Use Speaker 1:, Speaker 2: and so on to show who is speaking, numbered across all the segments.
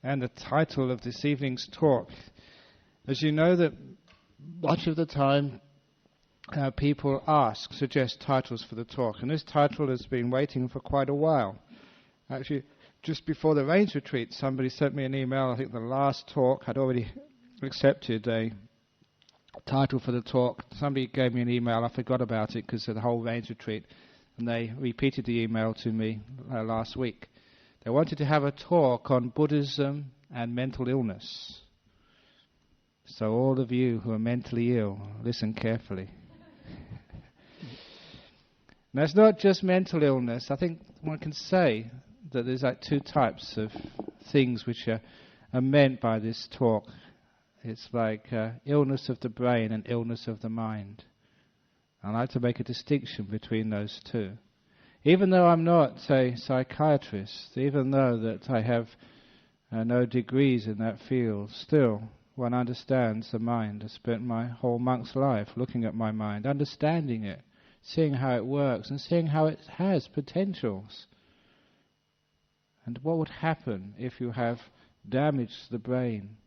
Speaker 1: and the title of this evening's talk. As you know, that much of the time people suggest titles for the talk, and this title has been waiting for quite a while. Actually, just before the Rains Retreat, somebody sent me an email. I think the last talk had already accepted a title for the talk. Somebody gave me an email. I forgot about it because of the whole Rains Retreat, and they repeated the email to me last week. They wanted to have a talk on Buddhism and mental illness. So all of you who are mentally ill, listen carefully. Now, it's not just mental illness. I think one can say that there's like two types of things which are meant by this talk. It's like illness of the brain and illness of the mind. I like to make a distinction between those two. Even though I'm not a psychiatrist, even though that I have no degrees in that field, still one understands the mind. I spent my whole monk's life looking at my mind, understanding it, seeing how it works and seeing how it has potentials. And what would happen if you have damage to the brain,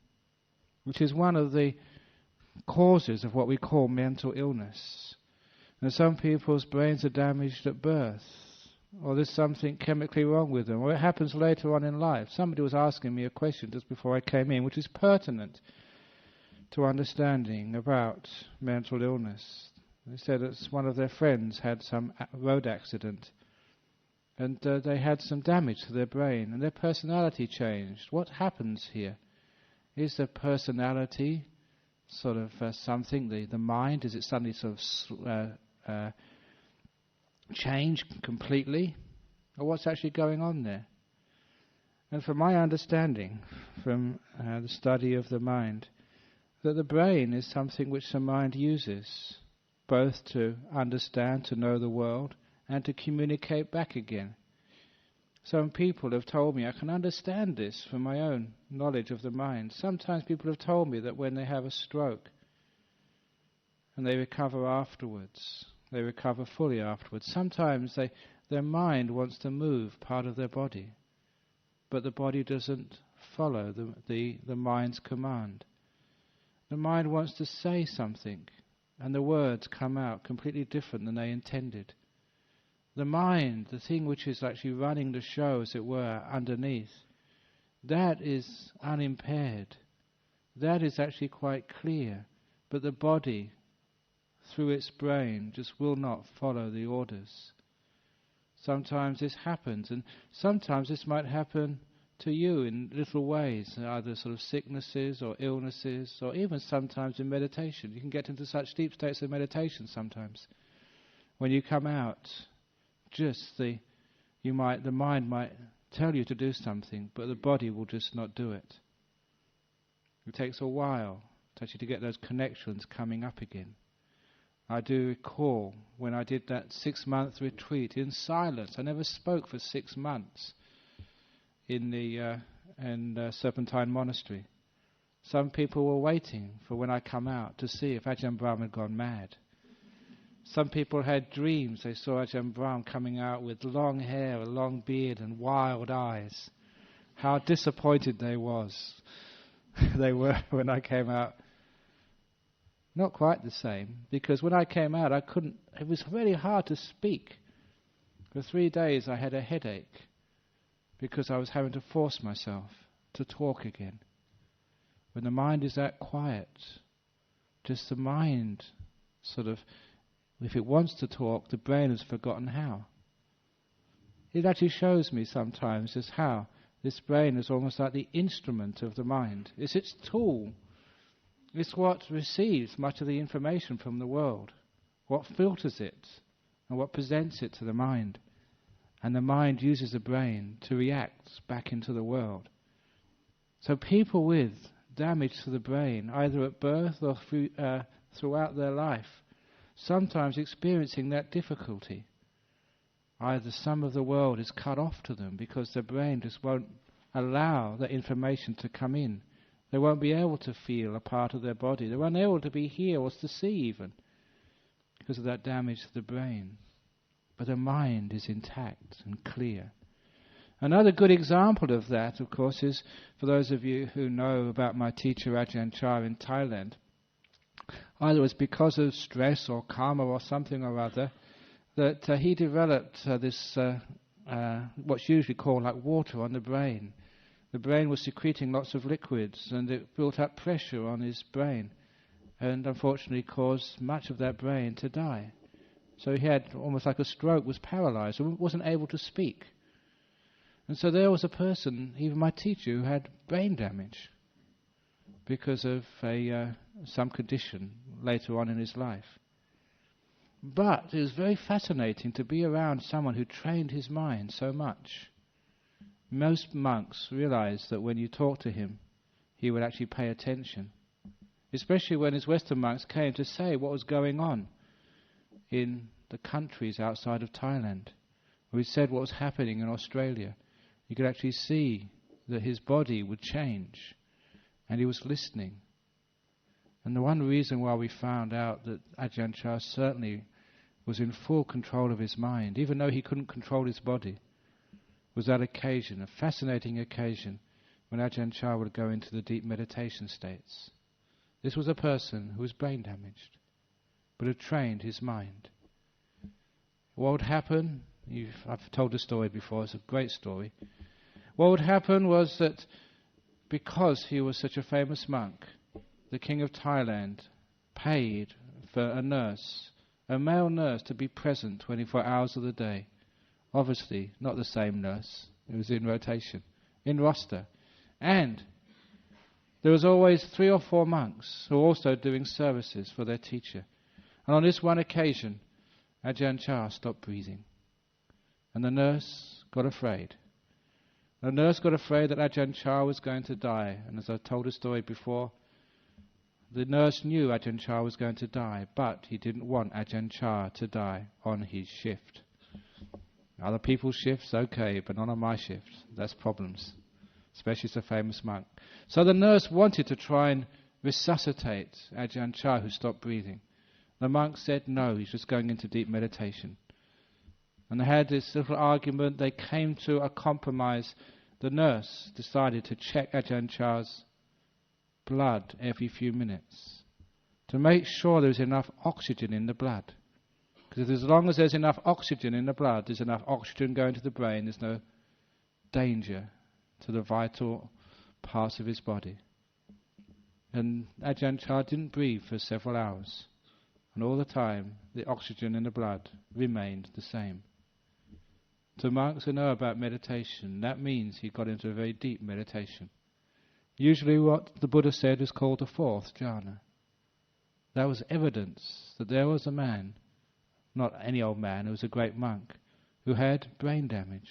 Speaker 1: which is one of the causes of what we call mental illness. And some people's brains are damaged at birth, or there's something chemically wrong with them, or it happens later on in life. Somebody was asking me a question just before I came in, which is pertinent to understanding about mental illness. They said that one of their friends had some road accident, and they had some damage to their brain, and their personality changed. What happens here? Is the personality sort of something, the mind, is it suddenly sort of change completely? Or what's actually going on there? And from my understanding, from the study of the mind, that the brain is something which the mind uses, both to understand, to know the world, and to communicate back again. Some people have told me, I can understand this from my own knowledge of the mind. Sometimes people have told me that when they have a stroke and they recover afterwards, they recover fully afterwards. Sometimes their mind wants to move part of their body, but the body doesn't follow the mind's command. The mind wants to say something, and the words come out completely different than they intended. The mind, the thing which is actually running the show, as it were, underneath, that is unimpaired. That is actually quite clear. But the body, through its brain, just will not follow the orders. Sometimes this happens, and sometimes this might happen to you in little ways, either sort of sicknesses or illnesses, or even sometimes in meditation. You can get into such deep states of meditation sometimes. When you come out, the mind might tell you to do something, but the body will just not do it. It takes a while to get those connections coming up again. I do recall when I did that 6-month retreat in silence. I never spoke for 6 months in the Serpentine Monastery. Some people were waiting for when I come out to see if Ajahn Brahm had gone mad. Some people had dreams. They saw Ajahn Brahm coming out with long hair, a long beard and wild eyes. How disappointed they were when I came out. Not quite the same, because when I came out it was very hard to speak. For 3 days I had a headache because I was having to force myself to talk again. When the mind is that quiet, just the mind sort of, if it wants to talk, the brain has forgotten how. It actually shows me sometimes just how this brain is almost like the instrument of the mind. It's its tool. It's what receives much of the information from the world, what filters it, and what presents it to the mind. And the mind uses the brain to react back into the world. So people with damage to the brain, either at birth or throughout their life, sometimes experiencing that difficulty. Either some of the world is cut off to them because their brain just won't allow that information to come in. They won't be able to feel a part of their body. They won't be able to be here or to see even because of that damage to the brain. But the mind is intact and clear. Another good example of that, of course, is for those of you who know about my teacher Ajahn Chah in Thailand. Either it was because of stress or karma or something or other that he developed this, what's usually called like water on the brain. The brain was secreting lots of liquids and it built up pressure on his brain and unfortunately caused much of that brain to die. So he had almost like a stroke, was paralyzed, and wasn't able to speak. And so there was a person, even my teacher, who had brain damage because of some condition later on in his life. But it was very fascinating to be around someone who trained his mind so much. Most monks realized that when you talked to him, he would actually pay attention, especially when his Western monks came to say what was going on in the countries outside of Thailand, where he said what was happening in Australia. You could actually see that his body would change, and he was listening. And the one reason why we found out that Ajahn Chah certainly was in full control of his mind, even though he couldn't control his body, was that occasion, a fascinating occasion, when Ajahn Chah would go into the deep meditation states. This was a person who was brain damaged, but had trained his mind. What would happen? I've told the story before, it's a great story. What would happen was that because he was such a famous monk, the King of Thailand paid for a nurse, a male nurse, to be present 24 hours of the day. Obviously, not the same nurse, it was in rotation, in roster. And there was always 3 or 4 monks who were also doing services for their teacher. And on this one occasion, Ajahn Chah stopped breathing. And the nurse got afraid. The nurse got afraid that Ajahn Chah was going to die. And as I told the story before, the nurse knew Ajahn Chah was going to die, but he didn't want Ajahn Chah to die on his shift. Other people's shifts, okay, but not on my shift. That's problems, especially as a famous monk. So the nurse wanted to try and resuscitate Ajahn Chah, who stopped breathing. The monk said no, he's just going into deep meditation. And they had this little argument. They came to a compromise. The nurse decided to check Ajahn Chah's blood every few minutes to make sure there's enough oxygen in the blood. Because as long as there's enough oxygen in the blood, there's enough oxygen going to the brain, there's no danger to the vital parts of his body. And Ajahn Chah didn't breathe for several hours. And all the time, the oxygen in the blood remained the same. To monks who know about meditation, that means he got into a very deep meditation. Usually what the Buddha said is called the 4th jhana. That was evidence that there was a man, not any old man, who was a great monk, who had brain damage.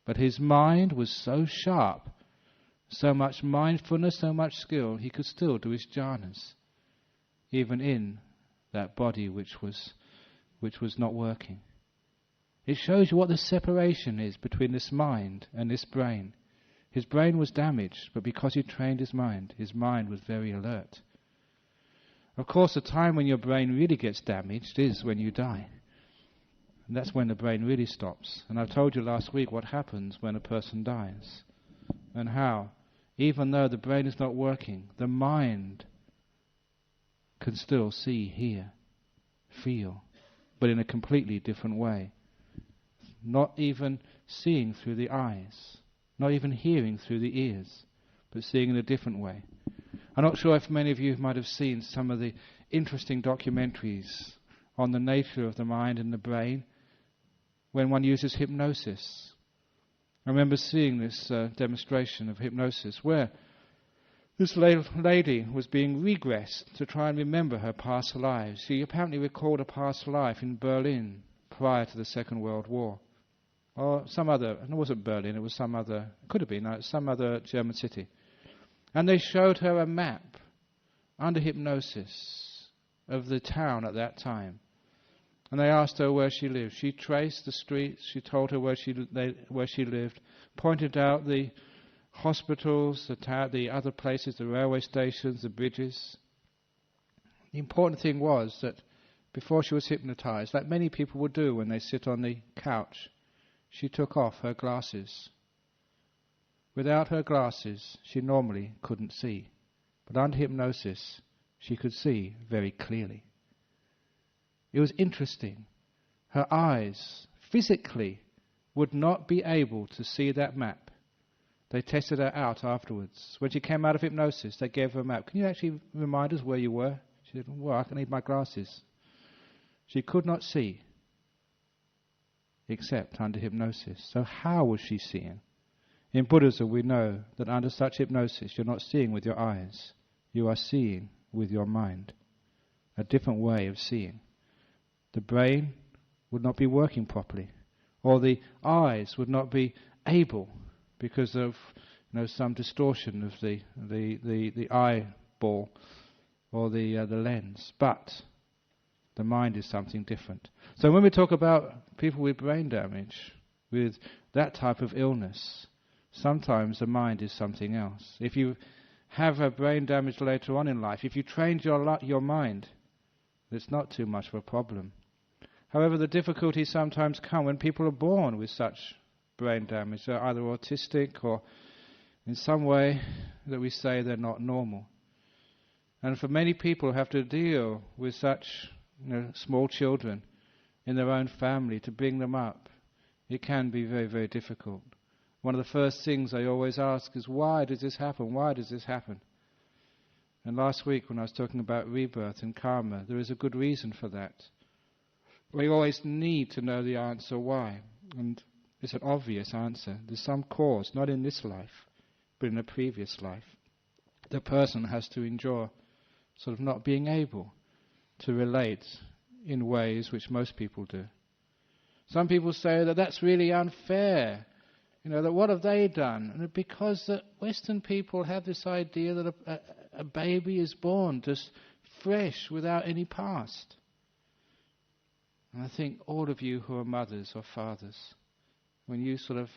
Speaker 1: But his mind was so sharp, so much mindfulness, so much skill, he could still do his jhanas, even in that body which was not working. It shows you what the separation is between this mind and this brain. His brain was damaged, but because he trained his mind was very alert. Of course, the time when your brain really gets damaged is when you die. And that's when the brain really stops. And I told you last week what happens when a person dies. And how, even though the brain is not working, the mind can still see, hear, feel, but in a completely different way. Not even seeing through the eyes, not even hearing through the ears, but seeing in a different way. I'm not sure if many of you might have seen some of the interesting documentaries on the nature of the mind and the brain when one uses hypnosis. I remember seeing this demonstration of hypnosis where this lady was being regressed to try and remember her past lives. She apparently recalled a past life in Berlin prior to the Second World War. Or some other, it wasn't Berlin, it was some other, could have been, some other German city. And they showed her a map under hypnosis of the town at that time. And they asked her where she lived. She traced the streets, she told her where she lived, pointed out the hospitals, the other places, the railway stations, the bridges. The important thing was that before she was hypnotized, like many people would do when they sit on the couch, she took off her glasses Without her glasses, she normally couldn't see. But under hypnosis, she could see very clearly. It was interesting. Her eyes, physically, would not be able to see that map. They tested her out afterwards. When she came out of hypnosis, they gave her a map. Can you actually remind us where you were? She said, well, I need my glasses. She could not see, except under hypnosis. So how was she seeing? In Buddhism, we know that under such hypnosis, you're not seeing with your eyes. You are seeing with your mind. A different way of seeing. The brain would not be working properly, or the eyes would not be able because of some distortion of the eyeball or the lens. But the mind is something different. So when we talk about people with brain damage, with that type of illness, sometimes the mind is something else. If you have a brain damage later on in life, if you trained your mind, it's not too much of a problem. However, the difficulties sometimes come when people are born with such brain damage. They're either autistic or in some way that we say they're not normal. And for many people who have to deal with such small children in their own family to bring them up, it can be very, very difficult. One of the first things I always ask is, why does this happen? Why does this happen? And last week when I was talking about rebirth and karma, there is a good reason for that. We always need to know the answer why. And it's an obvious answer. There's some cause, not in this life, but in a previous life. The person has to endure sort of not being able to relate in ways which most people do. Some people say that that's really unfair. That what have they done? And because that Western people have this idea that a baby is born just fresh without any past. And I think all of you who are mothers or fathers, when you sort of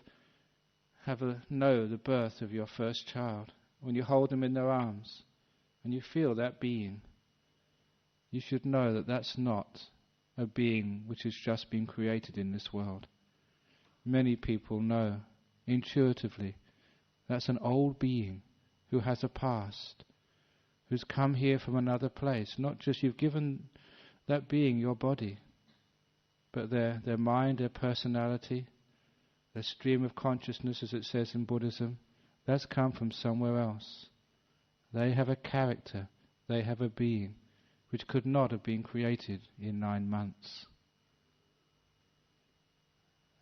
Speaker 1: know the birth of your first child, when you hold them in their arms and you feel that being, you should know that that's not a being which has just been created in this world. Many people know intuitively that's an old being who has a past, who's come here from another place. Not just you've given that being your body, but their mind, their personality, their stream of consciousness, as it says in Buddhism, that's come from somewhere else. They have a character, they have a being, which could not have been created in 9 months.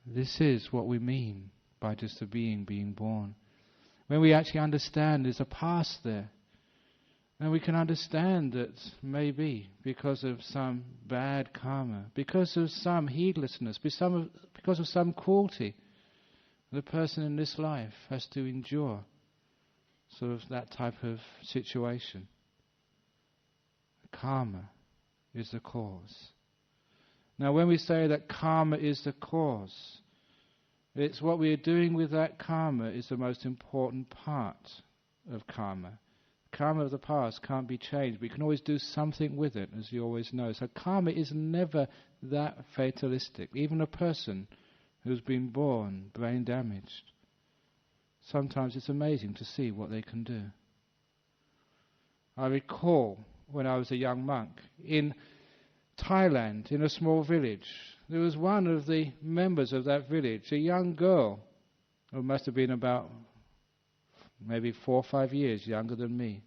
Speaker 1: This is what we mean by just a being being born. When we actually understand there's a past there, and we can understand that maybe because of some bad karma, because of some heedlessness, because of some cruelty, the person in this life has to endure sort of that type of situation. Karma is the cause. Now when we say that karma is the cause, it's what we are doing with that karma is the most important part of karma. Karma of the past can't be changed. We can always do something with it, as you always know. So karma is never that fatalistic. Even a person who's been born brain damaged, sometimes it's amazing to see what they can do. I recall when I was a young monk in Thailand, in a small village, there was one of the members of that village, a young girl, who must have been about maybe 4 or 5 years younger than me.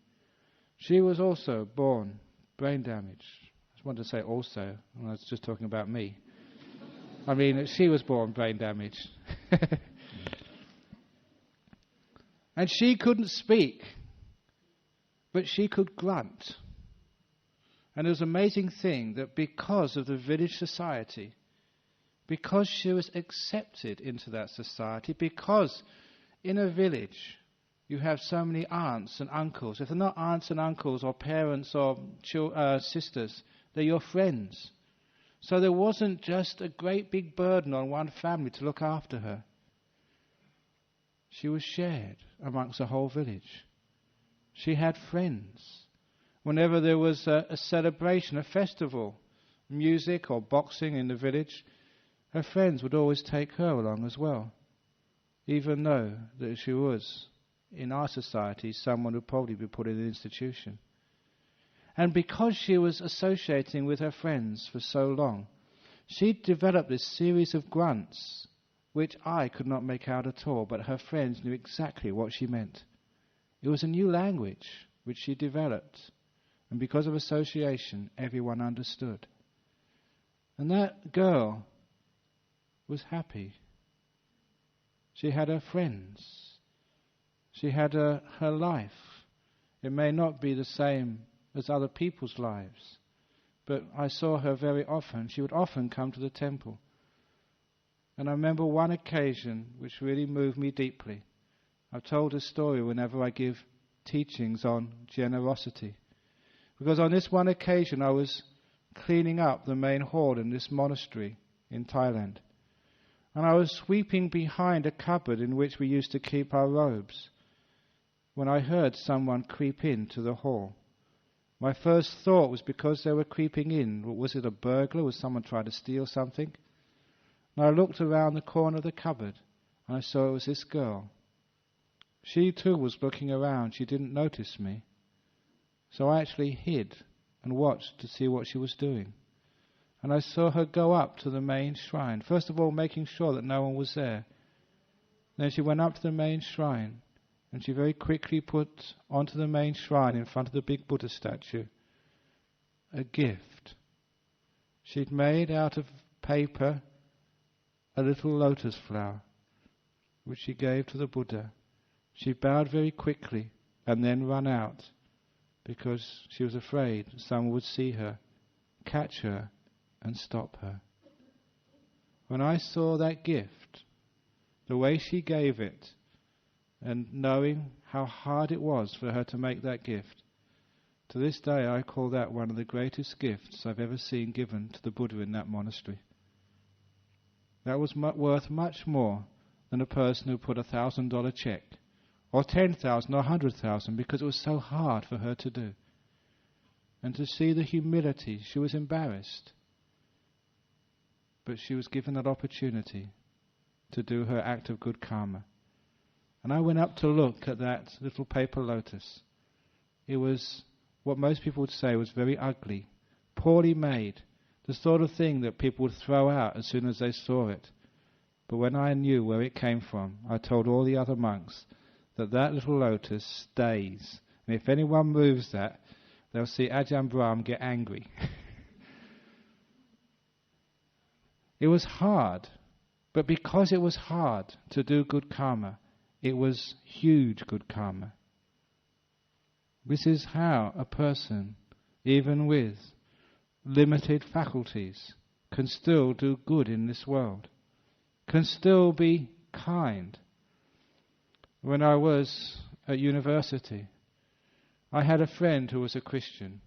Speaker 1: She was also born brain damaged. I just wanted to say also, I was just talking about me. I mean, she was born brain damaged. And she couldn't speak, but she could grunt. And it was an amazing thing that because of the village society, because she was accepted into that society, because in a village you have so many aunts and uncles. If they're not aunts and uncles or parents or sisters, they're your friends. So there wasn't just a great big burden on one family to look after her. She was shared amongst the whole village. She had friends. Whenever there was a celebration, a festival, music or boxing in the village, her friends would always take her along as well. even though that she was, in our society, someone who would probably be put in an institution. And because she was associating with her friends for so long, she developed this series of grunts which I could not make out at all, but her friends knew exactly what she meant. It was a new language which she developed, and because of association, everyone understood. And that girl was happy. She had her friends. She had her life. It may not be the same as other people's lives, but I saw her very often. She would often come to the temple. And I remember one occasion which really moved me deeply. I've told this story whenever I give teachings on generosity. Because on this one occasion I was cleaning up the main hall in this monastery in Thailand. And I was sweeping behind a cupboard in which we used to keep our robes when I heard someone creep into the hall. My first thought was because they were creeping in, was it a burglar? Was someone trying to steal something? And I looked around the corner of the cupboard and I saw it was this girl. She too was looking around. She didn't notice me. So I actually hid and watched to see what she was doing. And I saw her go up to the main shrine. First of all, making sure that no one was there. Then she went up to the main shrine and she very quickly put onto the main shrine in front of the big Buddha statue a gift. She'd made out of paper a little lotus flower which she gave to the Buddha. She bowed very quickly and then ran out because she was afraid someone would see her, catch her and stop her. When I saw that gift, the way she gave it, and knowing how hard it was for her to make that gift, to this day I call that one of the greatest gifts I've ever seen given to the Buddha in that monastery. That was worth much more than a person who put $1,000 check, or 10,000 or 100,000, because it was so hard for her to do. And to see the humility, she was embarrassed, but she was given that opportunity to do her act of good karma. And I went up to look at that little paper lotus. It was what most people would say was very ugly, poorly made, the sort of thing that people would throw out as soon as they saw it. But when I knew where it came from, I told all the other monks that that little lotus stays. And if anyone moves that, they'll see Ajahn Brahm get angry. It was hard, but because it was hard to do good karma, it was huge good karma. This is how a person, even with limited faculties, can still do good in this world, can still be kind. When I was at university, I had a friend who was a Christian.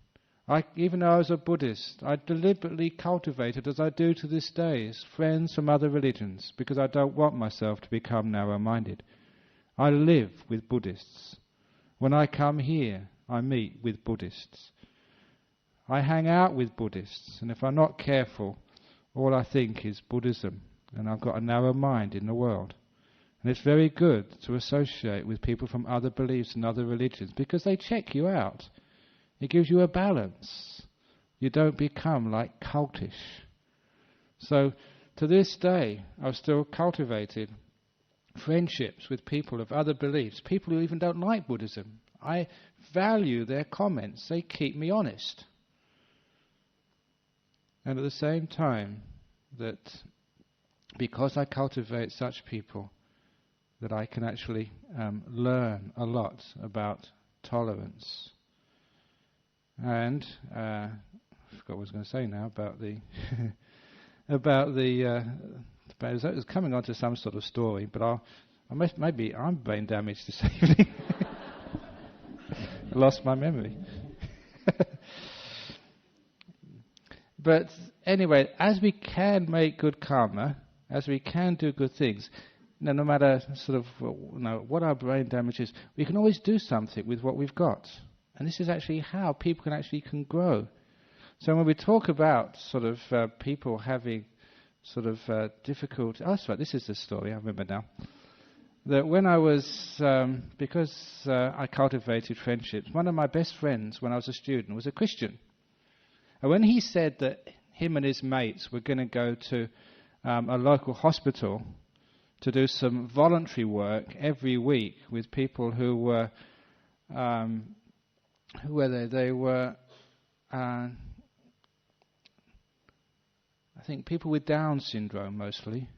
Speaker 1: Even though I was a Buddhist, I deliberately cultivated, as I do to this day, friends from other religions, because I don't want myself to become narrow-minded. I live with Buddhists. When I come here, I meet with Buddhists. I hang out with Buddhists, and if I'm not careful, all I think is Buddhism, and I've got a narrow mind in the world. And it's very good to associate with people from other beliefs and other religions, because they check you out. It gives you a balance. You don't become like cultish. So, to this day, I've still cultivated friendships with people of other beliefs, people who even don't like Buddhism. I value their comments. They keep me honest. And at the same time, that because I cultivate such people, that I can actually learn a lot about tolerance. And I forgot what I was going to say now about the it was coming on to some sort of story, but maybe I'm brain damaged this evening. I lost my memory. But anyway, as we can make good karma, as we can do good things, no matter sort of what our brain damage is, we can always do something with what we've got. And this is actually how people can grow. So when we talk about sort of people having sort of difficulty... Oh, that's right, this is the story, I remember now. that when I was, because I cultivated friendships, one of my best friends when I was a student was a Christian. And when he said that him and his mates were going to go to a local hospital to do some voluntary work every week with people who were, who were they? They were, I think, people with Down syndrome mostly,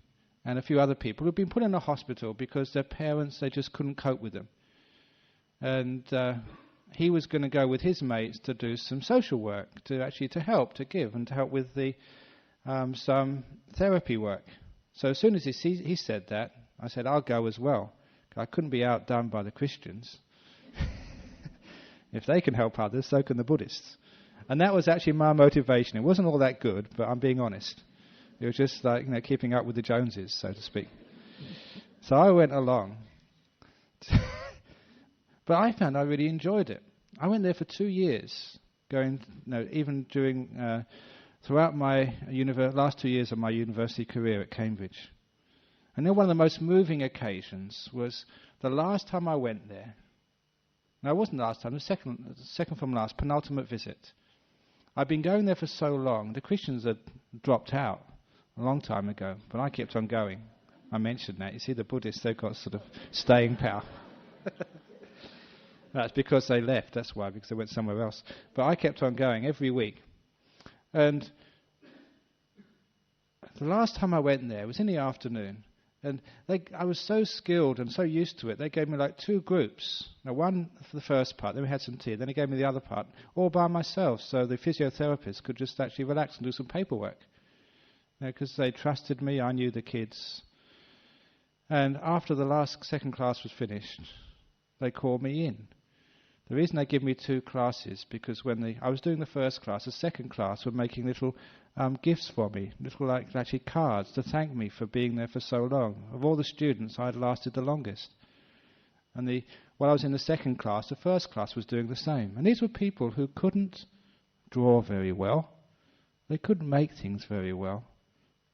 Speaker 1: and a few other people who'd been put in a hospital because their parents, they just couldn't cope with them. And he was going to go with his mates to do some social work, to help, to give, and to help with the some therapy work. So as soon as he said that, I said, I'll go as well. I couldn't be outdone by the Christians. If they can help others, so can the Buddhists. And that was actually my motivation. It wasn't all that good, but I'm being honest. It was just like, keeping up with the Joneses, so to speak. So I went along. But I found I really enjoyed it. I went there for 2 years, even during, throughout my last 2 years of my university career at Cambridge. And then one of the most moving occasions was the last time I went there. No, it wasn't the last time, the second from last, penultimate visit. I'd been going there for so long, the Christians had dropped out a long time ago, but I kept on going. I mentioned that. You see, the Buddhists, they've got sort of staying power. That's because they left, that's why, because they went somewhere else. But I kept on going every week. And the last time I went there, it was in the afternoon. And I was so skilled and so used to it, they gave me like 2 groups. Now, one for the first part, then we had some tea, then they gave me the other part, all by myself, so the physiotherapist could just actually relax and do some paperwork. Because they trusted me, I knew the kids. And after the second class was finished, they called me in. The reason they give me 2 classes, because when I was doing the first class, the second class were making little gifts for me, little actually cards to thank me for being there for so long. Of all the students, I had lasted the longest. And while I was in the second class, the first class was doing the same. And these were people who couldn't draw very well. They couldn't make things very well.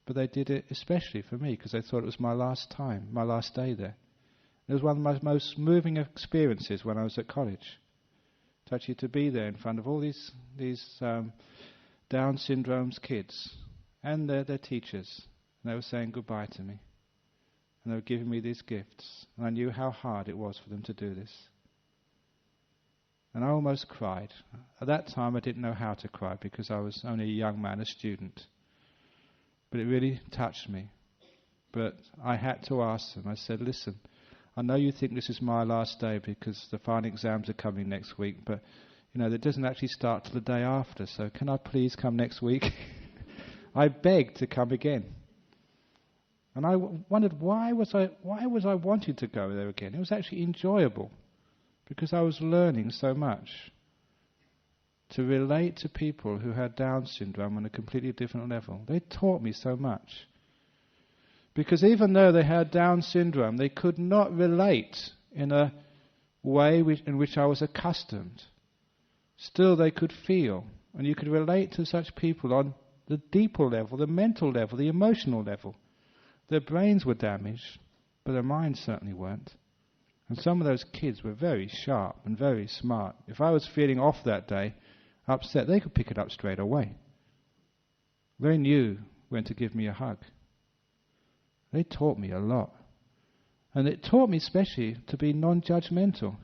Speaker 1: But they did it especially for me, because they thought it was my last time, my last day there. It was one of my most moving experiences when I was at college. To be there in front of all these Down syndrome's kids and their teachers. And they were saying goodbye to me. And they were giving me these gifts. And I knew how hard it was for them to do this. And I almost cried. At that time I didn't know how to cry because I was only a young man, a student. But it really touched me. But I had to ask them. I said, listen, I know you think this is my last day because the final exams are coming next week, but that doesn't actually start till the day after, so can I please come next week? I begged to come again. And I wondered why was I wanting to go there again? It was actually enjoyable because I was learning so much to relate to people who had Down syndrome on a completely different level. They taught me so much. Because even though they had Down syndrome, they could not relate in a way in which I was accustomed. Still they could feel, and you could relate to such people on the deeper level, the mental level, the emotional level. Their brains were damaged, but their minds certainly weren't. And some of those kids were very sharp and very smart. If I was feeling off that day, upset, they could pick it up straight away. They knew when to give me a hug. They taught me a lot. And it taught me especially to be non-judgmental.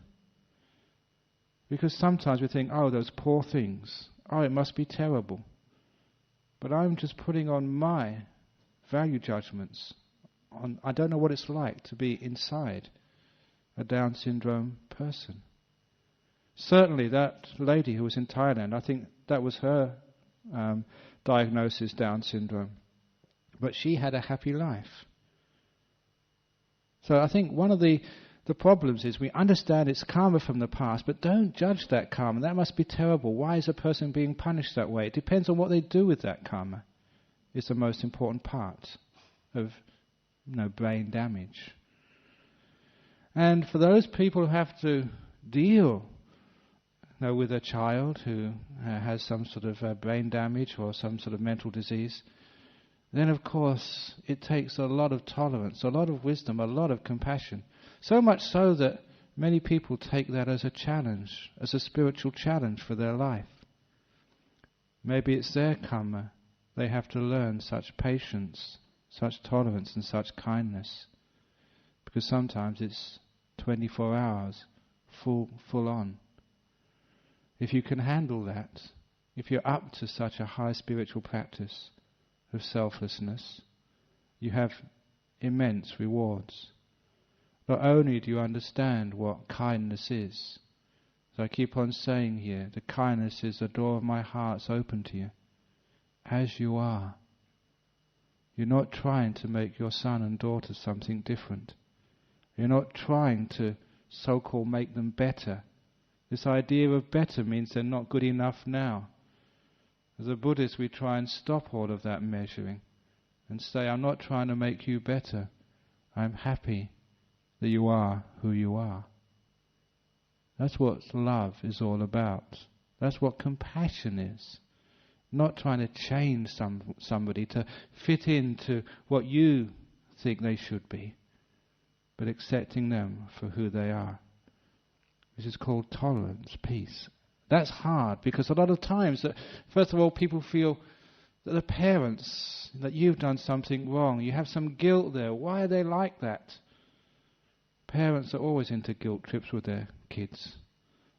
Speaker 1: Because sometimes we think, oh, those poor things. Oh, it must be terrible. But I'm just putting on my value judgments. I don't know what it's like to be inside a Down syndrome person. Certainly that lady who was in Thailand, I think that was her diagnosis, Down syndrome. But she had a happy life. So I think one of the problems is we understand it's karma from the past, but don't judge that karma. That must be terrible. Why is a person being punished that way? It depends on what they do with that karma. It's the most important part of brain damage. And for those people who have to deal with a child who has some sort of brain damage or some sort of mental disease, then of course it takes a lot of tolerance, a lot of wisdom, a lot of compassion. So much so that many people take that as a challenge, as a spiritual challenge for their life. Maybe it's their karma. They have to learn such patience, such tolerance and such kindness. Because sometimes it's 24 hours, full on. If you can handle that, if you're up to such a high spiritual practice of selflessness, you have immense rewards. Not only do you understand what kindness is, as I keep on saying here, the kindness is the door of my heart's open to you, as you are. You're not trying to make your son and daughter something different. You're not trying to so-called make them better. This idea of better means they're not good enough now. As a Buddhist, we try and stop all of that measuring and say, I'm not trying to make you better. I'm happy that you are who you are. That's what love is all about. That's what compassion is. Not trying to change somebody to fit into what you think they should be, but accepting them for who they are. This is called tolerance, peace. That's hard because a lot of times, first of all, people feel that the parents, that you've done something wrong. You have some guilt there. Why are they like that? Parents are always into guilt trips with their kids.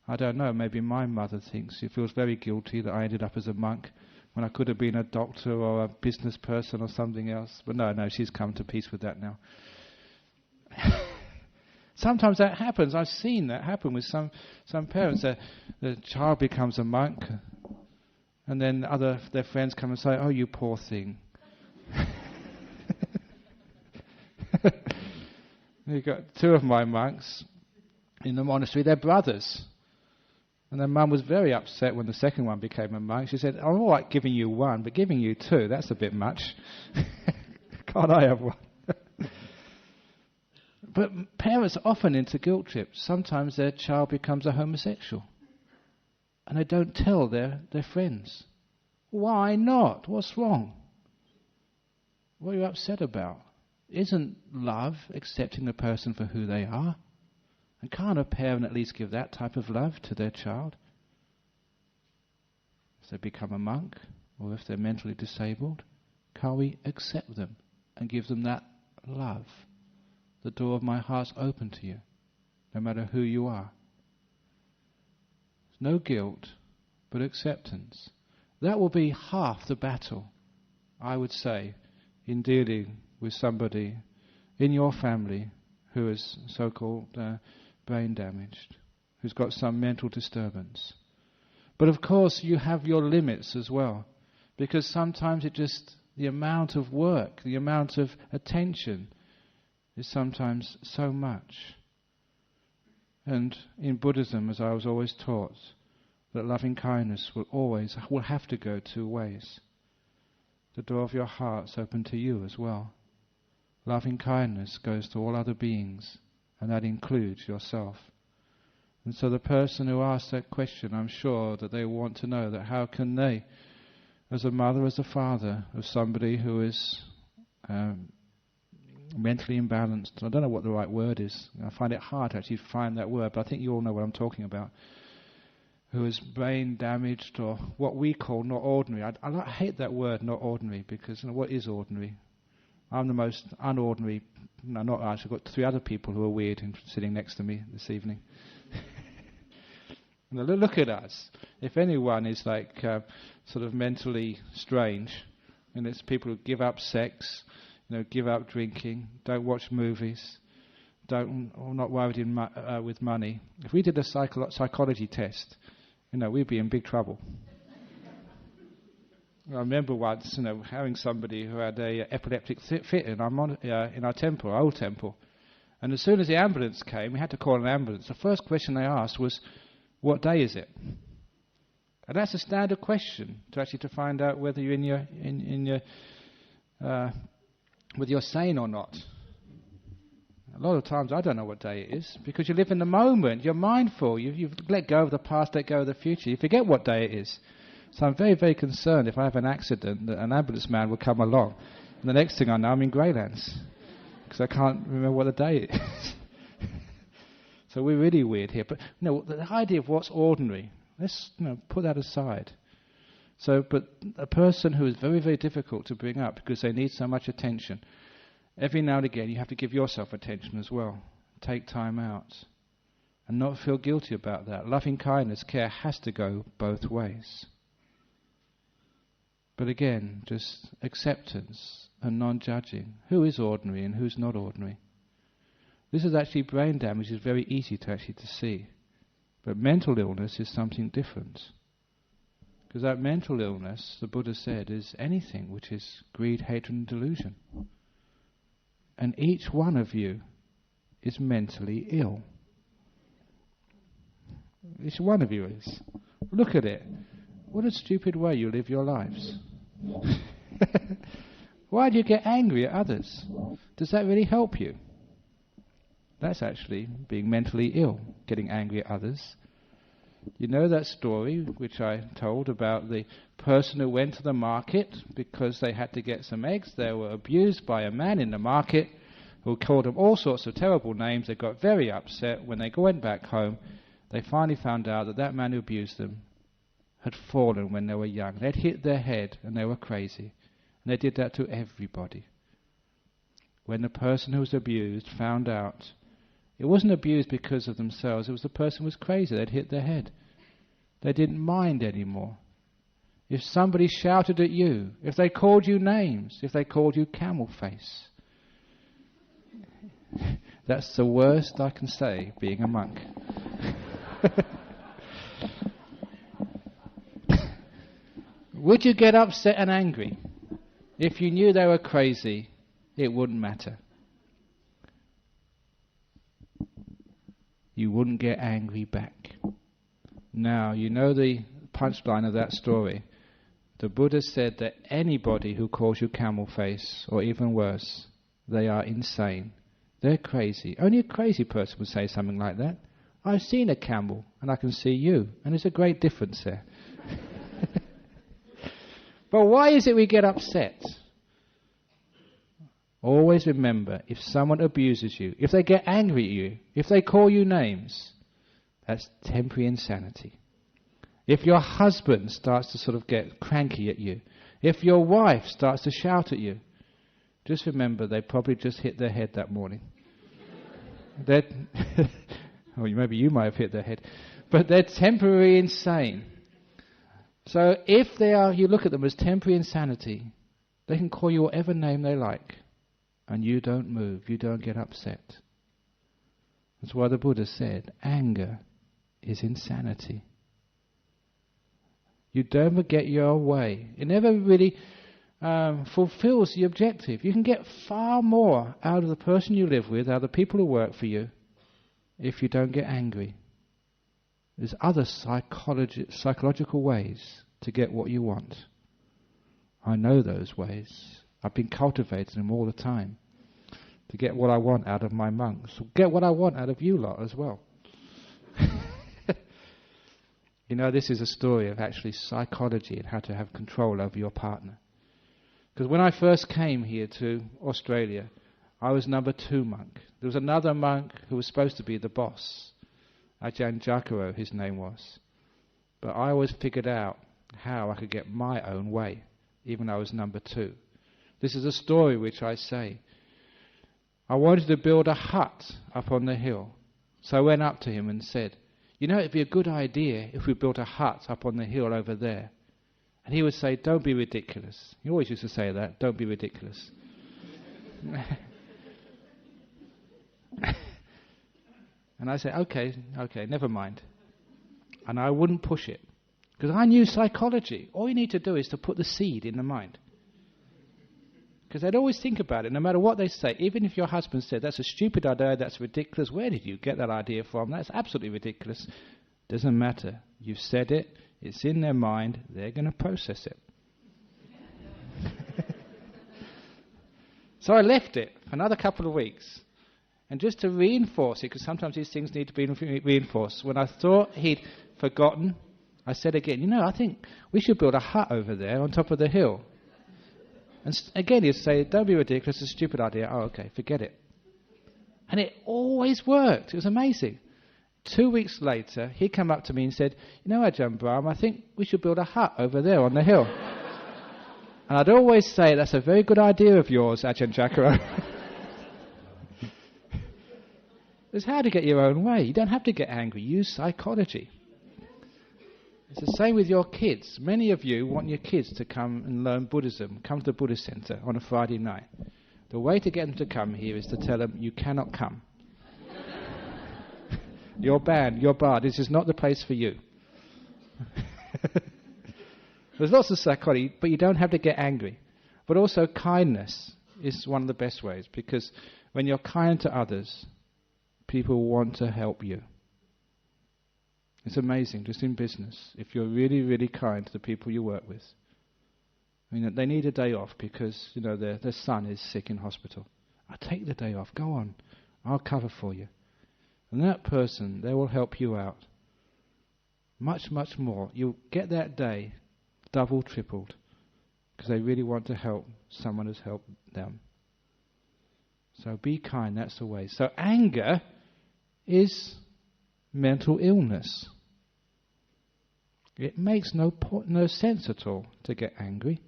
Speaker 1: I don't know, maybe my mother thinks she feels very guilty that I ended up as a monk when I could have been a doctor or a business person or something else. But no, she's come to peace with that now. Sometimes that happens. I've seen that happen with some parents. The child becomes a monk, and then their friends come and say, "Oh, you poor thing." You've got two of my monks in the monastery. They're brothers, and their mum was very upset when the second one became a monk. She said, "I'm all right giving you one, but giving you two—that's a bit much. Can't I have one?" But parents are often into guilt trips. Sometimes their child becomes a homosexual. And they don't tell their friends. Why not? What's wrong? What are you upset about? Isn't love accepting the person for who they are? And can't a parent at least give that type of love to their child? If they become a monk, or if they're mentally disabled, can't we accept them and give them that love? The door of my heart's open to you, no matter who you are. No guilt, but acceptance. That will be half the battle, I would say, in dealing with somebody in your family who is so-called brain damaged, who's got some mental disturbance. But of course you have your limits as well, because sometimes the amount of work, the amount of attention is sometimes so much. And in Buddhism, as I was always taught, that loving kindness will have to go two ways. The door of your heart's open to you as well. Loving kindness goes to all other beings, and that includes yourself. And so the person who asked that question, I'm sure that they want to know that how can they, as a mother, as a father of somebody who is mentally imbalanced. I don't know what the right word is. I find it hard to actually find that word, but I think you all know what I'm talking about. Who is brain damaged, or what we call not ordinary. I hate that word, not ordinary, because what is ordinary? I'm the most unordinary. No, not us. I've got three other people who are weird sitting next to me this evening. Now look at us. If anyone is like sort of mentally strange, and it's people who give up sex, give up drinking, don't watch movies, are not worried with money. If we did a psychology test, we'd be in big trouble. I remember once, having somebody who had a epileptic fit in our temple, our old temple, and as soon as the ambulance came, we had to call an ambulance. The first question they asked was, "What day is it?" And that's a standard question to find out whether you're whether you're sane or not. A lot of times I don't know what day it is, because you live in the moment, you're mindful, you've let go of the past, let go of the future, you forget what day it is. So I'm very, very concerned if I have an accident that an ambulance man will come along, and the next thing I know I'm in Greylands, because I can't remember what the day it is. So we're really weird here. But the idea of what's ordinary, let's put that aside. So, but a person who is very, very difficult to bring up because they need so much attention, every now and again you have to give yourself attention as well. Take time out. And not feel guilty about that. Loving kindness, care has to go both ways. But again, just acceptance and non-judging. Who is ordinary and who's not ordinary? This is actually brain damage. It's very easy to see. But mental illness is something different. Because that mental illness, the Buddha said, is anything which is greed, hatred and delusion. And each one of you is mentally ill. Each one of you is. Look at it. What a stupid way you live your lives. Why do you get angry at others? Does that really help you? That's actually being mentally ill, getting angry at others. You know that story which I told about the person who went to the market because they had to get some eggs. They were abused by a man in the market who called them all sorts of terrible names. They got very upset. When they went back home, they finally found out that that man who abused them had fallen when they were young. They'd hit their head and they were crazy. And they did that to everybody. When the person who was abused found out, it wasn't abused because of themselves, it was the person was crazy. They'd hit their head. They didn't mind anymore. If somebody shouted at you, if they called you names, if they called you camel face, that's the worst I can say, being a monk. Would you get upset and angry? If you knew they were crazy, it wouldn't matter. You wouldn't get angry back. Now, you know the punchline of that story. The Buddha said that anybody who calls you camel face, or even worse, they are insane. They're crazy. Only a crazy person would say something like that. I've seen a camel, and I can see you, and there's a great difference there. But why is it we get upset? Always remember, if someone abuses you, if they get angry at you, if they call you names, that's temporary insanity. If your husband starts to sort of get cranky at you, if your wife starts to shout at you, just remember they probably just hit their head that morning. Or maybe you might have hit their head. But they're temporarily insane. So if they are, you look at them as temporary insanity, they can call you whatever name they like. And you don't move, you don't get upset. That's why the Buddha said, anger is insanity. You don't get your way. It never really fulfills the objective. You can get far more out of the person you live with, out of the people who work for you, if you don't get angry. There's other psychological ways to get what you want. I know those ways. I've been cultivating them all the time to get what I want out of my monks. Get what I want out of you lot as well. You know, this is a story of actually psychology and how to have control over your partner. Because when I first came here to Australia, I was number 2 monk. There was another monk who was supposed to be the boss. Ajahn his name was. But I always figured out how I could get my own way, even though I was number 2. This is a story which I say. I wanted to build a hut up on the hill. So I went up to him and said, you know, it'd be a good idea if we built a hut up on the hill over there. And he would say, don't be ridiculous. He always used to say that, don't be ridiculous. And I said, okay, never mind. And I wouldn't push it. Because I knew psychology. All you need to do is to put the seed in the mind. Because they'd always think about it, no matter what they say. Even if your husband said, that's a stupid idea, that's ridiculous, where did you get that idea from? That's absolutely ridiculous. Doesn't matter. You've said it, it's in their mind, they're going to process it. So I left it for another couple of weeks. And just to reinforce it, because sometimes these things need to be reinforced, when I thought he'd forgotten, I said again, you know, I think we should build a hut over there on top of the hill. And again, he'd say, don't be ridiculous, it's a stupid idea. Oh, okay, forget it. And it always worked. It was amazing. 2 weeks later, he came up to me and said, "You know, Ajahn Brahm, I think we should build a hut over there on the hill." And I'd always say, "That's a very good idea of yours, Ajahn Chakra." It's how to get your own way. You don't have to get angry. Use psychology. It's the same with your kids. Many of you want your kids to come and learn Buddhism, come to the Buddhist Center on a Friday night. The way to get them to come here is to tell them, "You cannot come. You're banned, you're barred. This is not the place for you." There's lots of psychology, but you don't have to get angry. But also kindness is one of the best ways, because when you're kind to others, people want to help you. It's amazing, just in business, if you're really, really kind to the people you work with. I mean, they need a day off because, their son is sick in hospital. "I'll take the day off, go on, I'll cover for you." And that person, they will help you out much, much more. You'll get that day double, tripled, because they really want to help someone who's helped them. So be kind, that's the way. So anger is mental illness. It makes no sense at all to get angry.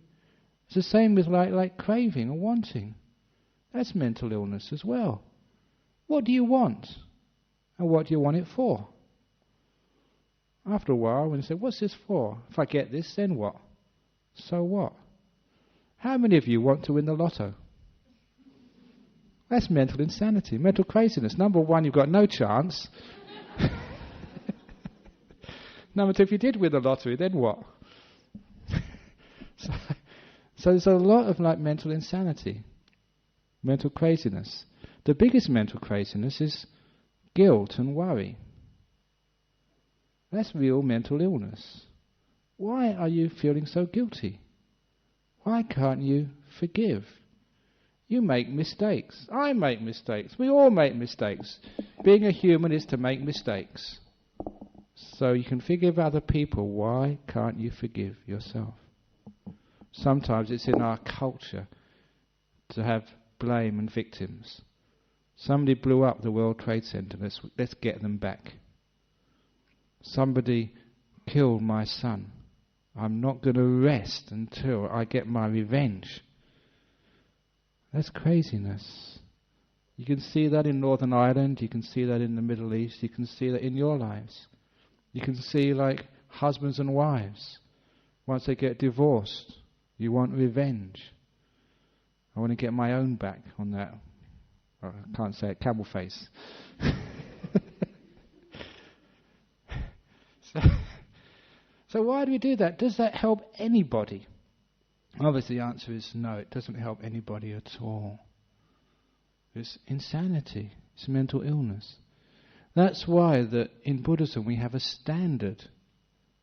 Speaker 1: It's the same with like craving or wanting. That's mental illness as well. What do you want? And what do you want it for? After a while, when you say, "What's this for? If I get this, then what? So what?" How many of you want to win the lotto? That's mental insanity, mental craziness. Number one, you've got no chance. Number two, if you did win the lottery, then what? So there's a lot of mental insanity, mental craziness. The biggest mental craziness is guilt and worry. That's real mental illness. Why are you feeling so guilty? Why can't you forgive? You make mistakes. I make mistakes. We all make mistakes. Being a human is to make mistakes. So you can forgive other people. Why can't you forgive yourself? Sometimes it's in our culture to have blame and victims. Somebody blew up the World Trade Center. Let's get them back. Somebody killed my son. I'm not going to rest until I get my revenge. That's craziness. You can see that in Northern Ireland. You can see that in the Middle East. You can see that in your lives. You can see husbands and wives. Once they get divorced, you want revenge. I want to get my own back on that. I can't say it, camel face. So why do we do that? Does that help anybody? Obviously the answer is no, it doesn't help anybody at all. It's insanity. It's mental illness. That's why that in Buddhism we have a standard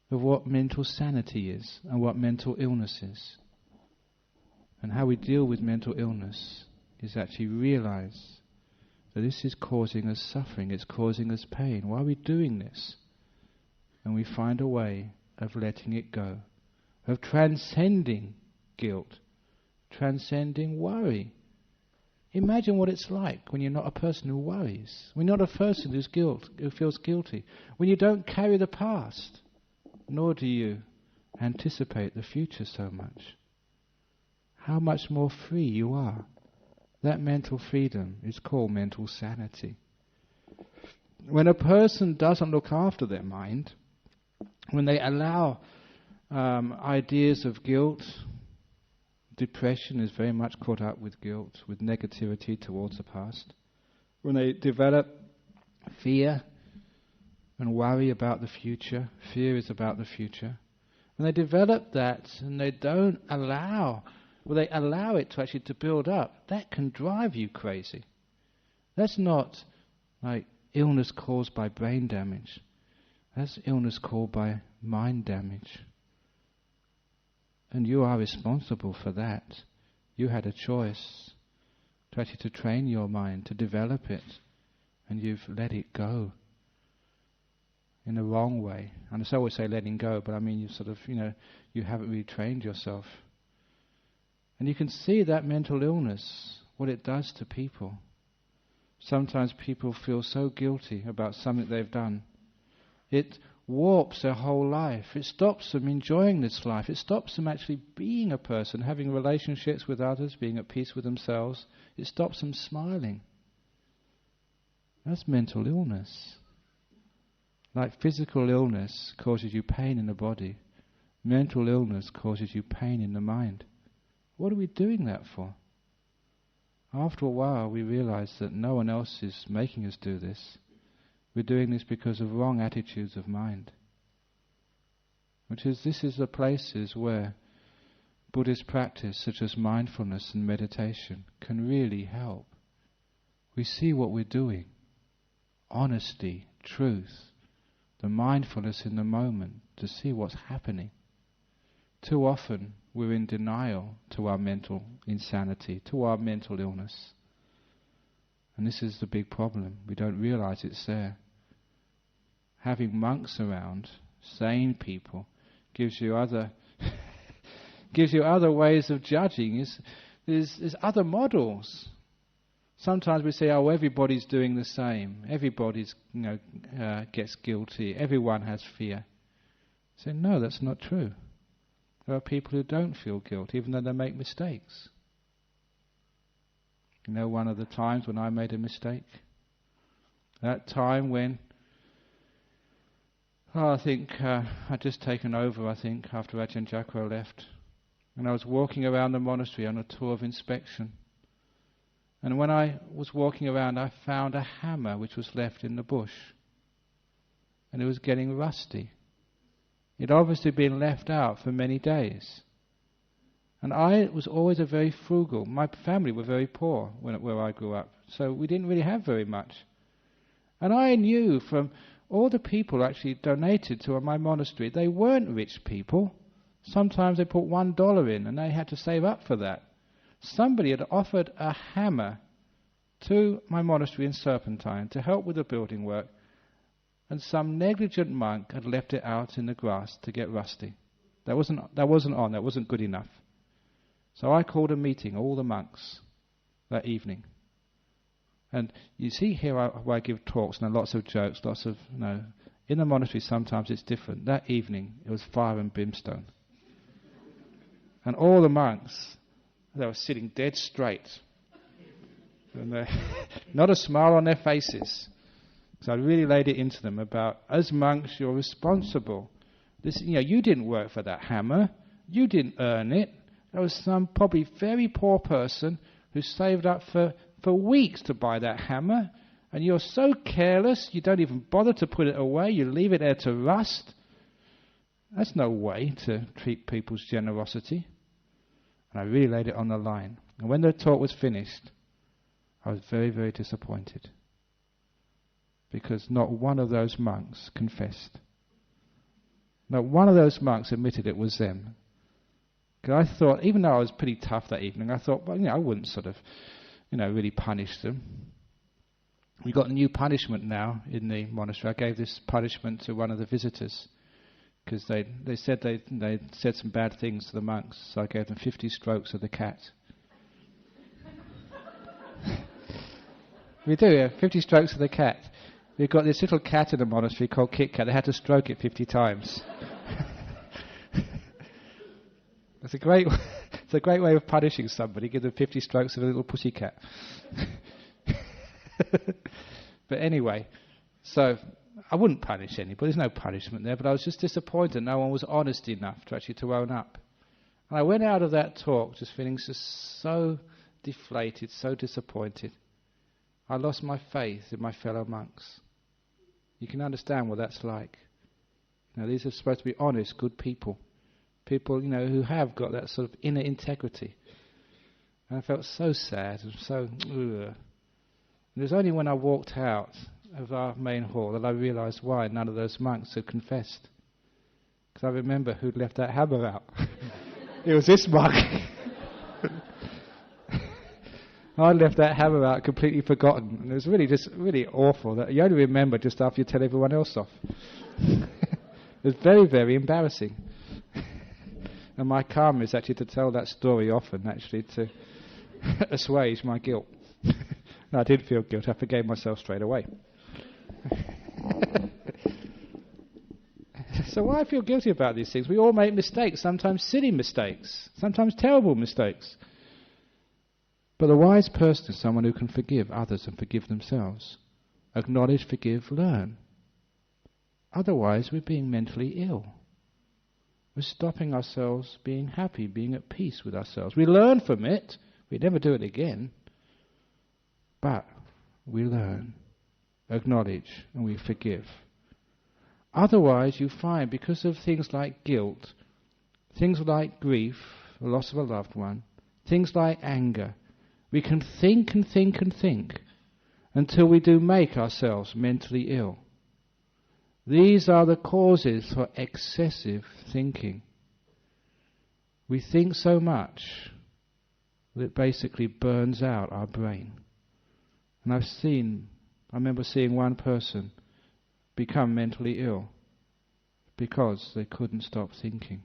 Speaker 1: of what mental sanity is and what mental illness is. And how we deal with mental illness is actually realize that this is causing us suffering, it's causing us pain. Why are we doing this? And we find a way of letting it go, of transcending guilt, transcending worry. Imagine what it's like when you're not a person who worries, when you're not a person who feels guilty, when you don't carry the past, nor do you anticipate the future so much. How much more free you are. That mental freedom is called mental sanity. When a person doesn't look after their mind, when they allow ideas of guilt, depression is very much caught up with guilt, with negativity towards the past. When they develop fear and worry about the future, fear is about the future. When they develop that and they don't allow, they allow it to actually to build up, that can drive you crazy. That's not like illness caused by brain damage. That's illness caused by mind damage. And you are responsible for that. You had a choice to actually to train your mind, to develop it, and you've let it go in the wrong way. And I always say letting go, but I mean you sort of, you haven't really trained yourself. And you can see that mental illness, what it does to people. Sometimes people feel so guilty about something they've done. It warps their whole life. It stops them enjoying this life. It stops them actually being a person, having relationships with others, being at peace with themselves. It stops them smiling. That's mental illness. Like physical illness causes you pain in the body, mental illness causes you pain in the mind. What are we doing that for? After a while we realize that no one else is making us do this. We're doing this because of wrong attitudes of mind. This is the places where Buddhist practice such as mindfulness and meditation can really help. We see what we're doing. Honesty, truth, the mindfulness in the moment to see what's happening. Too often we're in denial to our mental insanity, to our mental illness. And this is the big problem. We don't realize it's there. Having monks around, sane people, gives you other ways of judging. There's other models. Sometimes we say, oh, everybody's doing the same. Everybody's gets guilty. Everyone has fear. Say, no, that's not true. There are people who don't feel guilt, even though they make mistakes. You know, one of the times when I made a mistake? That time when, I think I'd just taken over, after Ajahn Brahm left. And I was walking around the monastery on a tour of inspection. And when I was walking around, I found a hammer which was left in the bush. And it was getting rusty. It had obviously been left out for many days. And I was always a very frugal. My family were very poor where I grew up. So we didn't really have very much. And I knew from all the people who actually donated to my monastery, they weren't rich people. Sometimes they put $1 in and they had to save up for that. Somebody had offered a hammer to my monastery in Serpentine to help with the building work, and some negligent monk had left it out in the grass to get rusty. That wasn't good enough. So I called a meeting, all the monks, that evening. And you see here I give talks and lots of jokes, in the monastery sometimes it's different. That evening it was fire and brimstone. And all the monks, they were sitting dead straight. And not a smile on their faces. So I really laid it into them about, as monks, you're responsible. You didn't work for that hammer. You didn't earn it. There was some probably very poor person who saved up for weeks to buy that hammer. And you're so careless, you don't even bother to put it away. You leave it there to rust. That's no way to treat people's generosity. And I really laid it on the line. And when the talk was finished, I was very, very disappointed. Because not one of those monks confessed. Not one of those monks admitted it was them. Because I thought, even though I was pretty tough that evening, I thought, I wouldn't really punish them. We got a new punishment now in the monastery. I gave this punishment to one of the visitors. Because they said they said some bad things to the monks, so I gave them 50 strokes of the cat. We do, 50 strokes of the cat. We've got this little cat in the monastery called Kit Kat. They had to stroke it 50 times. It's a great way of punishing somebody. Give them 50 strokes of a little pussy cat. But anyway, so I wouldn't punish anybody. There's no punishment there. But I was just disappointed. No one was honest enough to own up. And I went out of that talk just feeling just so deflated, so disappointed. I lost my faith in my fellow monks. You can understand what that's like. These are supposed to be honest, good people. People, who have got that sort of inner integrity. And I felt so sad and so... And it was only when I walked out of our main hall that I realised why none of those monks had confessed. Because I remember who'd left that hammer out. It was this monk. I left that hammer out completely forgotten. And it was really awful that you only remember just after you tell everyone else off. It was very, very embarrassing. And my karma is actually to tell that story often, actually, to assuage my guilt. No, I did feel guilty. I forgave myself straight away. So why feel guilty about these things? We all make mistakes, sometimes silly mistakes, sometimes terrible mistakes. But a wise person is someone who can forgive others and forgive themselves. Acknowledge, forgive, learn. Otherwise, we're being mentally ill. We're stopping ourselves being happy, being at peace with ourselves. We learn from it. We never do it again. But we learn, acknowledge, and we forgive. Otherwise, you find, because of things like guilt, things like grief, the loss of a loved one, things like anger, we can think and think and think until we do make ourselves mentally ill. These are the causes for excessive thinking. We think so much that it basically burns out our brain. And I remember seeing one person become mentally ill because they couldn't stop thinking.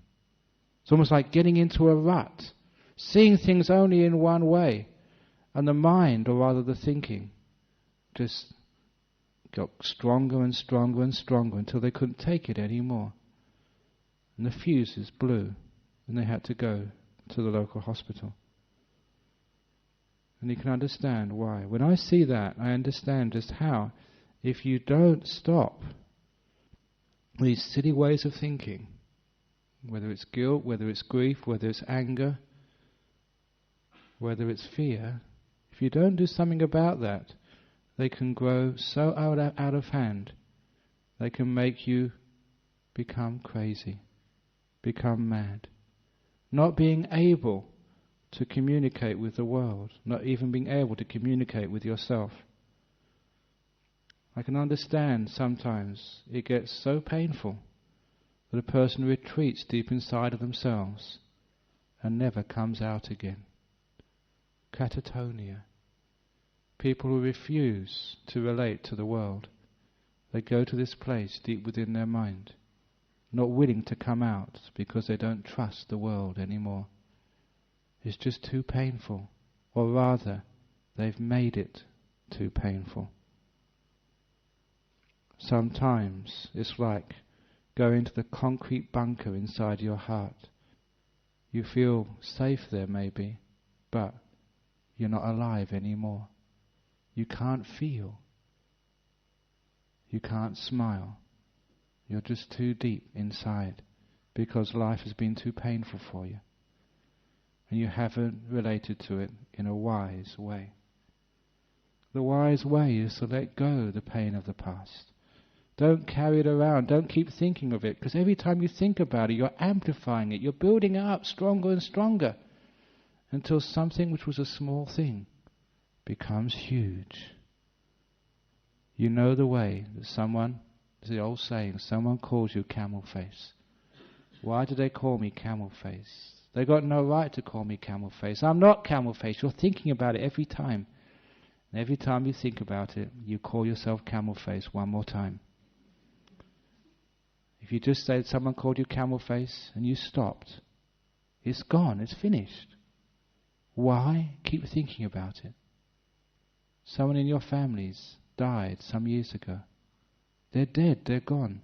Speaker 1: It's almost like getting into a rut, seeing things only in one way, and the mind, or rather the thinking, just got stronger and stronger and stronger until they couldn't take it anymore. And the fuses blew, and they had to go to the local hospital. And you can understand why. When I see that, I understand just how, if you don't stop these silly ways of thinking, whether it's guilt, whether it's grief, whether it's anger, whether it's fear, if you don't do something about that, they can grow so out of hand, they can make you become crazy, become mad, not being able to communicate with the world, not even being able to communicate with yourself. I can understand sometimes it gets so painful that a person retreats deep inside of themselves and never comes out again. Catatonia. People who refuse to relate to the world. They go to this place deep within their mind, not willing to come out because they don't trust the world anymore. It's just too painful, or rather, they've made it too painful. Sometimes it's like going to the concrete bunker inside your heart. You feel safe there maybe, but you're not alive anymore. You can't feel. You can't smile. You're just too deep inside because life has been too painful for you. And you haven't related to it in a wise way. The wise way is to let go the pain of the past. Don't carry it around. Don't keep thinking of it, because every time you think about it, you're amplifying it. You're building it up stronger and stronger until something which was a small thing becomes huge. You know the way that someone, it's the old saying, someone calls you camel face. Why do they call me camel face? They got no right to call me camel face. I'm not camel face. You're thinking about it every time. And every time you think about it, you call yourself camel face one more time. If you just said someone called you camel face and you stopped, it's gone, it's finished. Why keep thinking about it? Someone in your families died some years ago. They're dead, they're gone.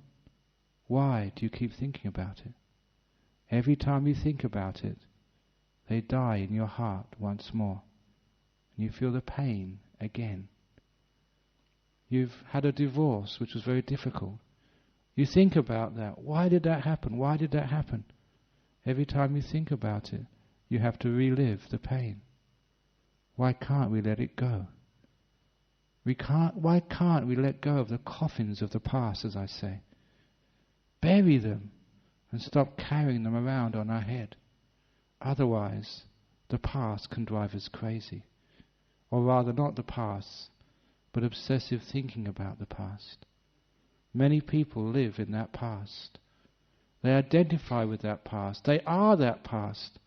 Speaker 1: Why do you keep thinking about it? Every time you think about it, they die in your heart once more. And you feel the pain again. You've had a divorce which was very difficult. You think about that. Why did that happen? Why did that happen? Every time you think about it, you have to relive the pain. Why can't we let it go? Why can't we let go of the coffins of the past, as I say? Bury them and stop carrying them around on our head. Otherwise, the past can drive us crazy. Or rather, not the past, but obsessive thinking about the past. Many people live in that past. They identify with that past. They are that past.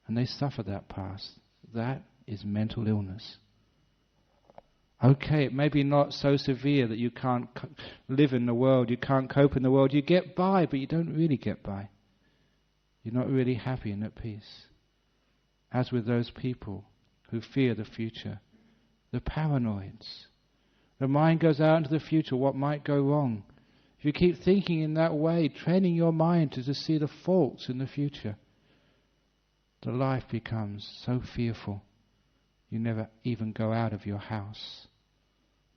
Speaker 1: And they suffer that past. That is mental illness. Okay, it may be not so severe that you can't live in the world, you can't cope in the world. You get by, but you don't really get by. You're not really happy and at peace. As with those people who fear the future, the paranoids. The mind goes out into the future, what might go wrong. If you keep thinking in that way, training your mind to see the faults in the future, the life becomes so fearful. You never even go out of your house.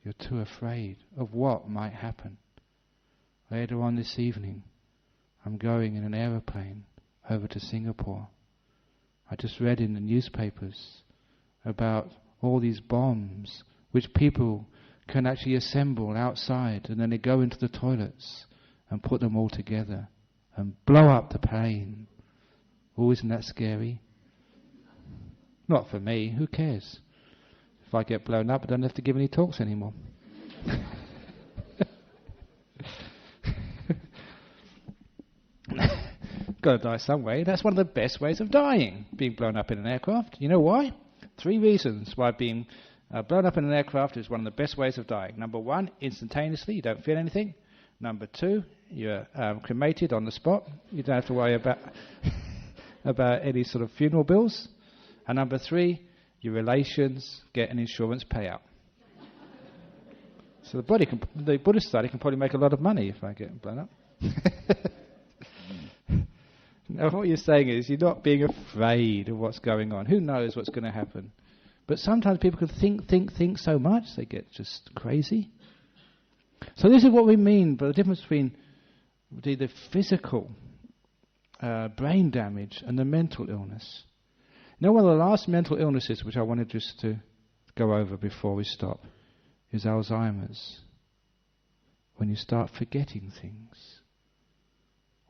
Speaker 1: You're too afraid of what might happen. Later on this evening, I'm going in an aeroplane over to Singapore. I just read in the newspapers about all these bombs which people can actually assemble outside, and then they go into the toilets and put them all together and blow up the plane. Oh, isn't that scary? Not for me, who cares? If I get blown up, I don't have to give any talks anymore. Got to die some way. That's one of the best ways of dying, being blown up in an aircraft. You know why? 3 reasons why being blown up in an aircraft is one of the best ways of dying. Number 1, instantaneously, you don't feel anything. Number 2, you're cremated on the spot. You don't have to worry about about any sort of funeral bills. And number 3, your relations get an insurance payout. So the Buddhist side can probably make a lot of money if I get blown up. Now what you're saying is you're not being afraid of what's going on. Who knows what's going to happen? But sometimes people can think so much they get just crazy. So this is what we mean by the difference between the physical brain damage and the mental illness. You know, one of the last mental illnesses which I wanted just to go over before we stop is Alzheimer's. When you start forgetting things.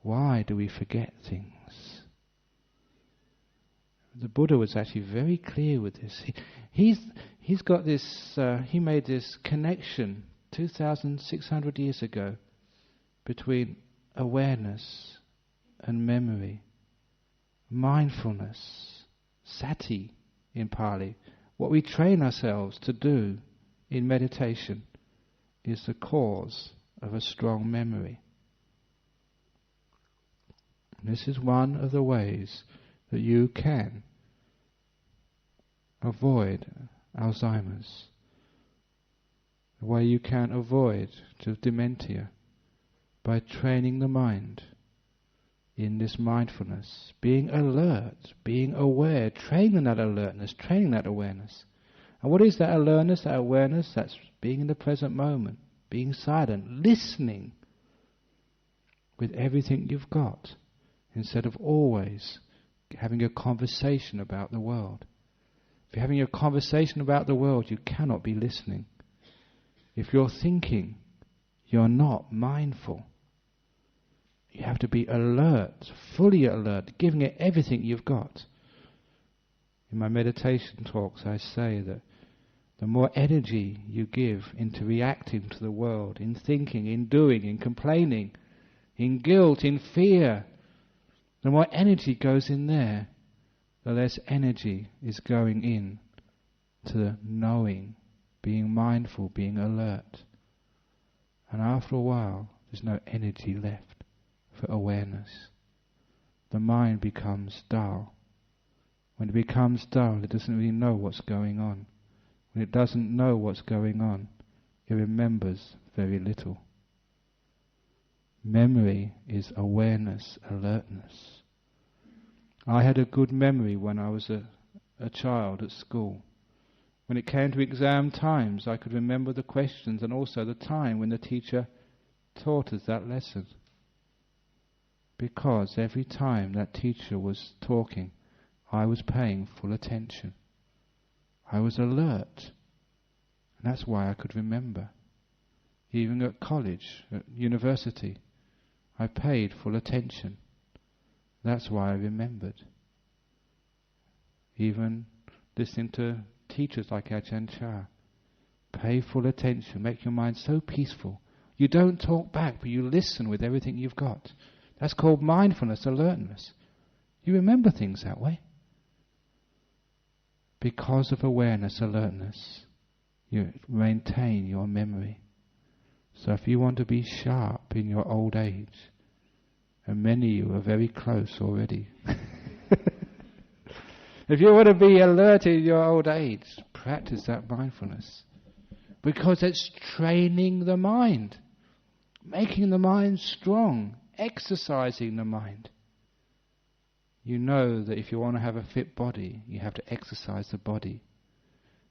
Speaker 1: Why do we forget things? The Buddha was actually very clear with this. He's got this, he made this connection 2,600 years ago between awareness and memory, mindfulness, sati in Pali. What we train ourselves to do in meditation is the cause of a strong memory. And this is one of the ways that you can avoid Alzheimer's. The way you can avoid dementia by training the mind in this mindfulness, being alert, being aware, training that alertness, training that awareness. And what is that alertness, that awareness? That's being in the present moment, being silent, listening with everything you've got, instead of always having a conversation about the world. If you're having a conversation about the world, you cannot be listening. If you're thinking, you're not mindful. You have to be alert, fully alert, giving it everything you've got. In my meditation talks I say that the more energy you give into reacting to the world, in thinking, in doing, in complaining, in guilt, in fear, the more energy goes in there, the less energy is going in to knowing, being mindful, being alert. And after a while, there's no energy left for awareness. The mind becomes dull. When it becomes dull, it doesn't really know what's going on. When it doesn't know what's going on, it remembers very little. Memory is awareness, alertness. I had a good memory when I was a child at school. When it came to exam times, I could remember the questions and also the time when the teacher taught us that lesson. Because every time that teacher was talking, I was paying full attention. I was alert. And that's why I could remember. Even at college, at university, I paid full attention. That's why I remembered. Even listening to teachers like Ajahn Chah. Pay full attention. Make your mind so peaceful. You don't talk back, but you listen with everything you've got. That's called mindfulness, alertness. You remember things that way. Because of awareness, alertness, you maintain your memory. So if you want to be sharp in your old age, and many of you are very close already, if you want to be alert in your old age, practice that mindfulness. Because it's training the mind, making the mind strong, exercising the mind. You know that if you want to have a fit body, you have to exercise the body.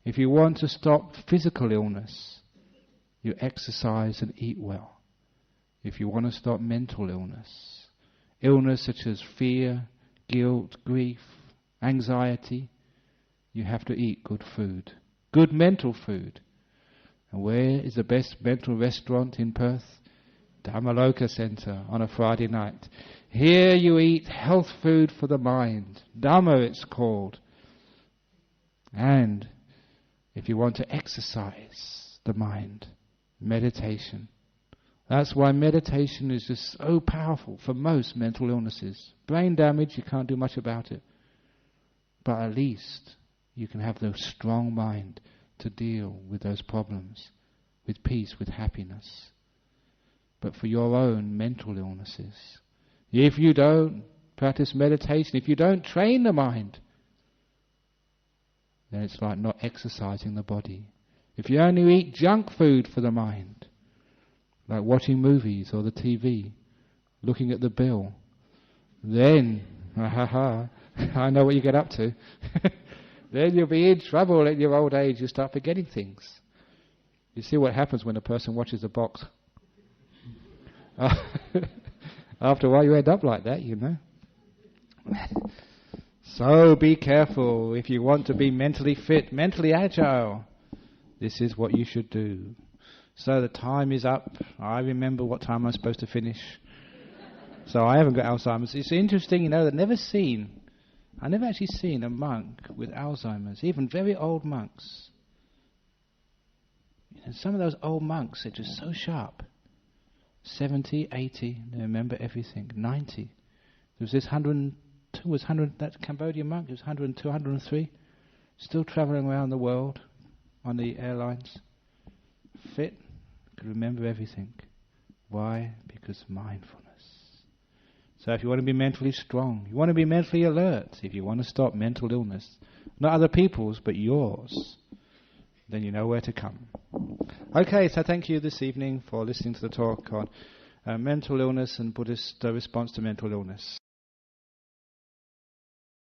Speaker 1: If you want to stop physical illness, you exercise and eat well. If you want to stop mental illness, illness such as fear, guilt, grief, anxiety, you have to eat good food, good mental food. And where is the best mental restaurant in Perth? Dhammaloka Centre on a Friday night. Here you eat health food for the mind. Dhamma it's called. And if you want to exercise the mind, meditation. That's why meditation is just so powerful for most mental illnesses. Brain damage, you can't do much about it. But at least you can have the strong mind to deal with those problems, with peace, with happiness. But for your own mental illnesses, if you don't practice meditation, if you don't train the mind, then it's like not exercising the body. If you only eat junk food for the mind, like watching movies or the TV, looking at the bill, then, I know what you get up to. Then you'll be in trouble in your old age. You start forgetting things. You see what happens when a person watches a box. After a while you end up like that, you know. So be careful. If you want to be mentally fit, mentally agile, this is what you should do. So the time is up. I remember what time I'm supposed to finish. So I haven't got Alzheimer's. It's interesting, you know, I've never actually seen a monk with Alzheimer's, even very old monks. You know, some of those old monks are just so sharp. 70, 80, they remember everything. 90. There was this 102, that Cambodian monk, he was 102, 103, still travelling around the world on the airlines. Fit, could remember everything. Why? Because mindfulness. So if you want to be mentally strong, you want to be mentally alert, if you want to stop mental illness, not other people's, but yours, then you know where to come. Okay, so thank you this evening for listening to the talk on mental illness and Buddhist response to mental illness.